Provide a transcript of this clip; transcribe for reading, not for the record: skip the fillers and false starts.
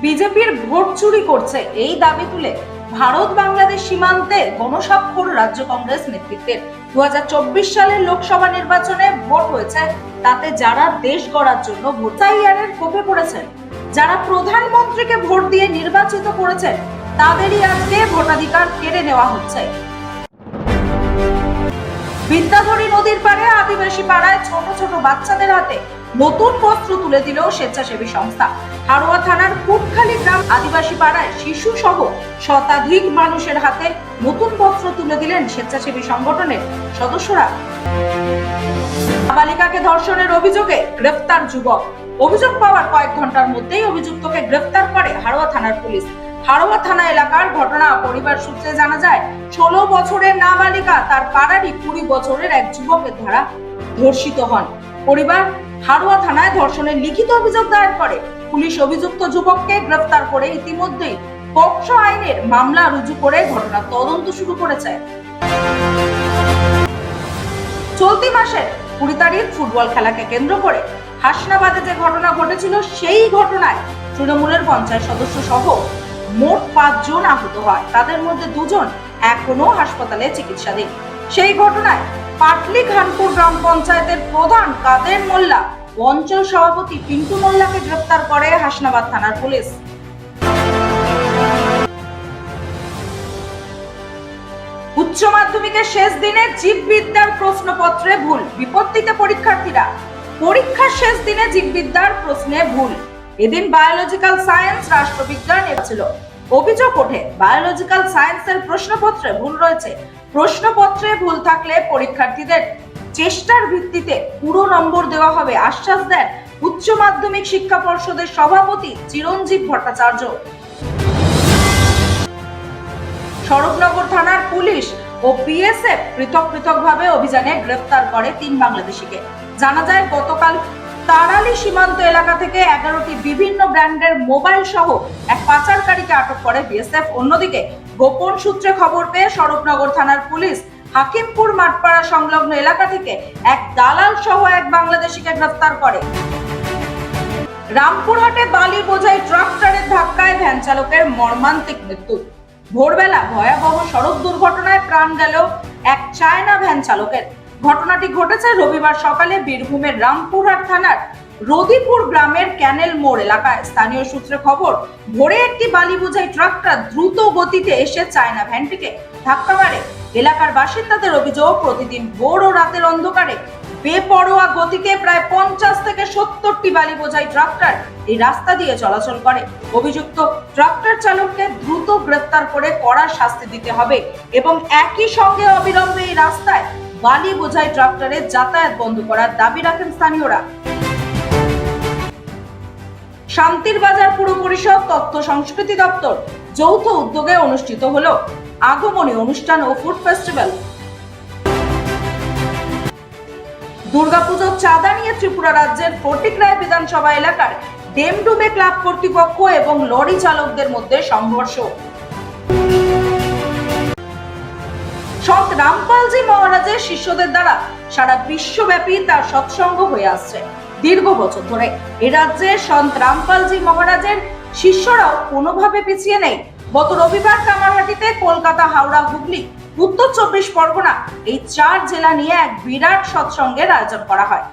বিজেপির ভোট চুরি করছে এই দাবি তুলে ভারত বাংলাদেশ সীমান্তে গণস্বাক্ষর রাজ্য কংগ্রেস নেতৃত্বের 2024 সালের লোকসভা নির্বাচনে ভোট হয়েছে, তাতে যারা দেশ গড়ার জন্য ভোটারের কোপে পড়েছেন, যারা প্রধানমন্ত্রীকে ভোট দিয়ে নির্বাচিত করেছেন, তাদেরই আজকে ভোটাধিকার কেড়ে নেওয়া হচ্ছে। বিদ্যাধরী নদীর পাড়ে আদিবাসী পাড়ায় ছোট ছোট বাচ্চাদের হাতে নতুন বস্ত্র তুলে দিল স্বেচ্ছাসেবী সংস্থা। হারোয়া থানার কুটখালি গ্রাম আদিবাসী পাড়ায় শিশু সহ শতাধিক মানুষের হাতে নতুন বস্ত্র তুলে দিলেন স্বেচ্ছাসেবী সংগঠনের সদস্যরা। নাবালিকাকে ধর্ষণের অভিযোগে গ্রেফতার যুবক। অভিযোগ পাওয়ার কয়েক ঘন্টার মধ্যেই অভিযুক্তকে গ্রেফতার করে হারোয়া থানার পুলিশ। হারোয়া থানা এলাকার ঘটনা। পরিবার সূত্রে জানা যায়, 16 বছরের নাবালিকা তার পাড়ারই 20 বছরের এক যুবকের দ্বারা ধর্ষিত হন। পরিবার হারোয়া থানায় ধর্ষণের লিখিত অভিযোগ দায়ের করে। পুলিশ অভিযুক্ত যুবককে গ্রেফতার করে ইতিমধ্যেই পক্সো আইনের মামলা রুজু করে ঘটনার তদন্ত শুরু করেছে। চলতি মাসের 20 তারিখ ফুটবল খেলাকে কেন্দ্র করে হাসনাবাদে যে ঘটনা ঘটেছিল, সেই ঘটনায় তৃণমূলের পঞ্চায়েত সদস্য সহ মোট 5 জন আহত হয়। তাদের মধ্যে 2 জন এখনো হাসপাতালে চিকিৎসাধীন। সেই ঘটনায় পাটলি খানপুর গ্রাম পঞ্চায়েতের প্রধান কাদের মোল্লা ও অঞ্চল সভাপতি পিন্টু মোল্লাকে গ্রেফতার করে হাসনাবাদ থানার পুলিশ। উচ্চ মাধ্যমিকের শেষ দিনে জীববিদ্যার প্রশ্নপত্রে ভুল, বিপত্তিতে পরীক্ষার্থীরা। পরীক্ষার শেষ দিনে জীববিদ্যার প্রশ্নে ভুল। এদিন বায়োলজিক্যাল সায়েন্স, রাষ্ট্রবিজ্ঞান ছিল। অভিযোগ ওঠে বায়োলজিক্যাল সায়েন্সের প্রশ্নপত্রে ভুল রয়েছে। প্রশ্নপত্রে ভুল থাকলে পরীক্ষার্থীদের চেষ্টার ভিত্তিতে পুরো নম্বর দেওয়া হবে, আশ্বাস দেন উচ্চ মাধ্যমিক শিক্ষা পর্ষদের সভাপতি চিরঞ্জীব ভট্টাচার্য। স্বরূপনগর থানার পুলিশ ও বিএসএফ পৃথকভাবে অভিযানে গ্রেফতার করে 3 বাংলাদেশিকে। জানা যায়, গতকাল তারালি সীমান্ত এলাকা থেকে 11টি বিভিন্ন ব্র্যান্ডের মোবাইল সহ এক পাচারকারীকে আটক করে বিএসএফ। অন্যদিকে গোপন সূত্রে খবর পেয়ে স্বরূপনগর থানার পুলিশ হাকিমপুর মাঠপাড়া সংলগ্ন এলাকা থেকে এক দালাল সহ এক বাংলাদেশিকে গ্রেফতার করে। রামপুরহাটে বালি বোঝাই ট্রাক্টরের ধাক্কায় ভ্যান চালকের মর্মান্তিক মৃত্যু। ভোরবেলা ভয়াবহ সড়ক দুর্ঘটনায় প্রাণ গেল এক চায়না ভ্যান চালকের। ঘটনাটি ঘটেছে রবিবার সকালে বীরভূমের রামপুরহাট থানার রদিপুর গ্রামের ক্যানেল মোড় এলাকায়। স্থানীয় সূত্রে খবর, ভোরে একটি বালি বোঝাই ট্রাক্টর দ্রুত গতিতে এসে চায়না ভ্যানটিকে ধাক্কা মারে। এলাকার বাসিন্দাদের অভিযোগ, প্রতিদিন ভোর ও রাতের অন্ধকারে বেপরোয়া গতিতে প্রায় 50 থেকে 70টি বালি বোঝাই ট্রাক্টর এই রাস্তা দিয়ে চলাচল করে। অভিযুক্ত ট্রাক্টর চালককে দ্রুত গ্রেফতার করে কড়া শাস্তি দিতে হবে এবং একই সঙ্গে অবিলম্বে এই রাস্তায় বালি বোঝাই ট্রাক্টরের যাতায়াত বন্ধ করার দাবি রাখেন স্থানীয়রা। শান্তির বাজার পুর পরিষদ, তথ্য সংস্কৃতি দপ্তর যৌথ উদ্যোগে অনুষ্ঠিত হলো আগমনী অনুষ্ঠান ও ফুড ফেস্টিভ্যাল। দুর্গাপুজোর চাঁদা নিয়ে ত্রিপুরা রাজ্যের ফটিকরায় বিধানসভা এলাকার ডেমডুবে ক্লাব কর্তৃপক্ষ এবং লরি চালকদের মধ্যে সংঘর্ষ। সন্ত রামপালজি মহারাজের শিষ্যদের দ্বারা সারা বিশ্বব্যাপী তার সৎসঙ্গ হয়ে আসছে দীর্ঘ বছর ধরে। এ রাজ্যে সন্ত রামপালজি মহারাজের শিষ্যরাও কোনোভাবে পিছিয়ে নেই। গত রবিবার কামারহাটিতে কলকাতা, হাওড়া, হুগলি, উত্তর 24 পরগনা এই 4 জেলা নিয়ে এক বিরাট সৎসঙ্গের আয়োজন করা হয়।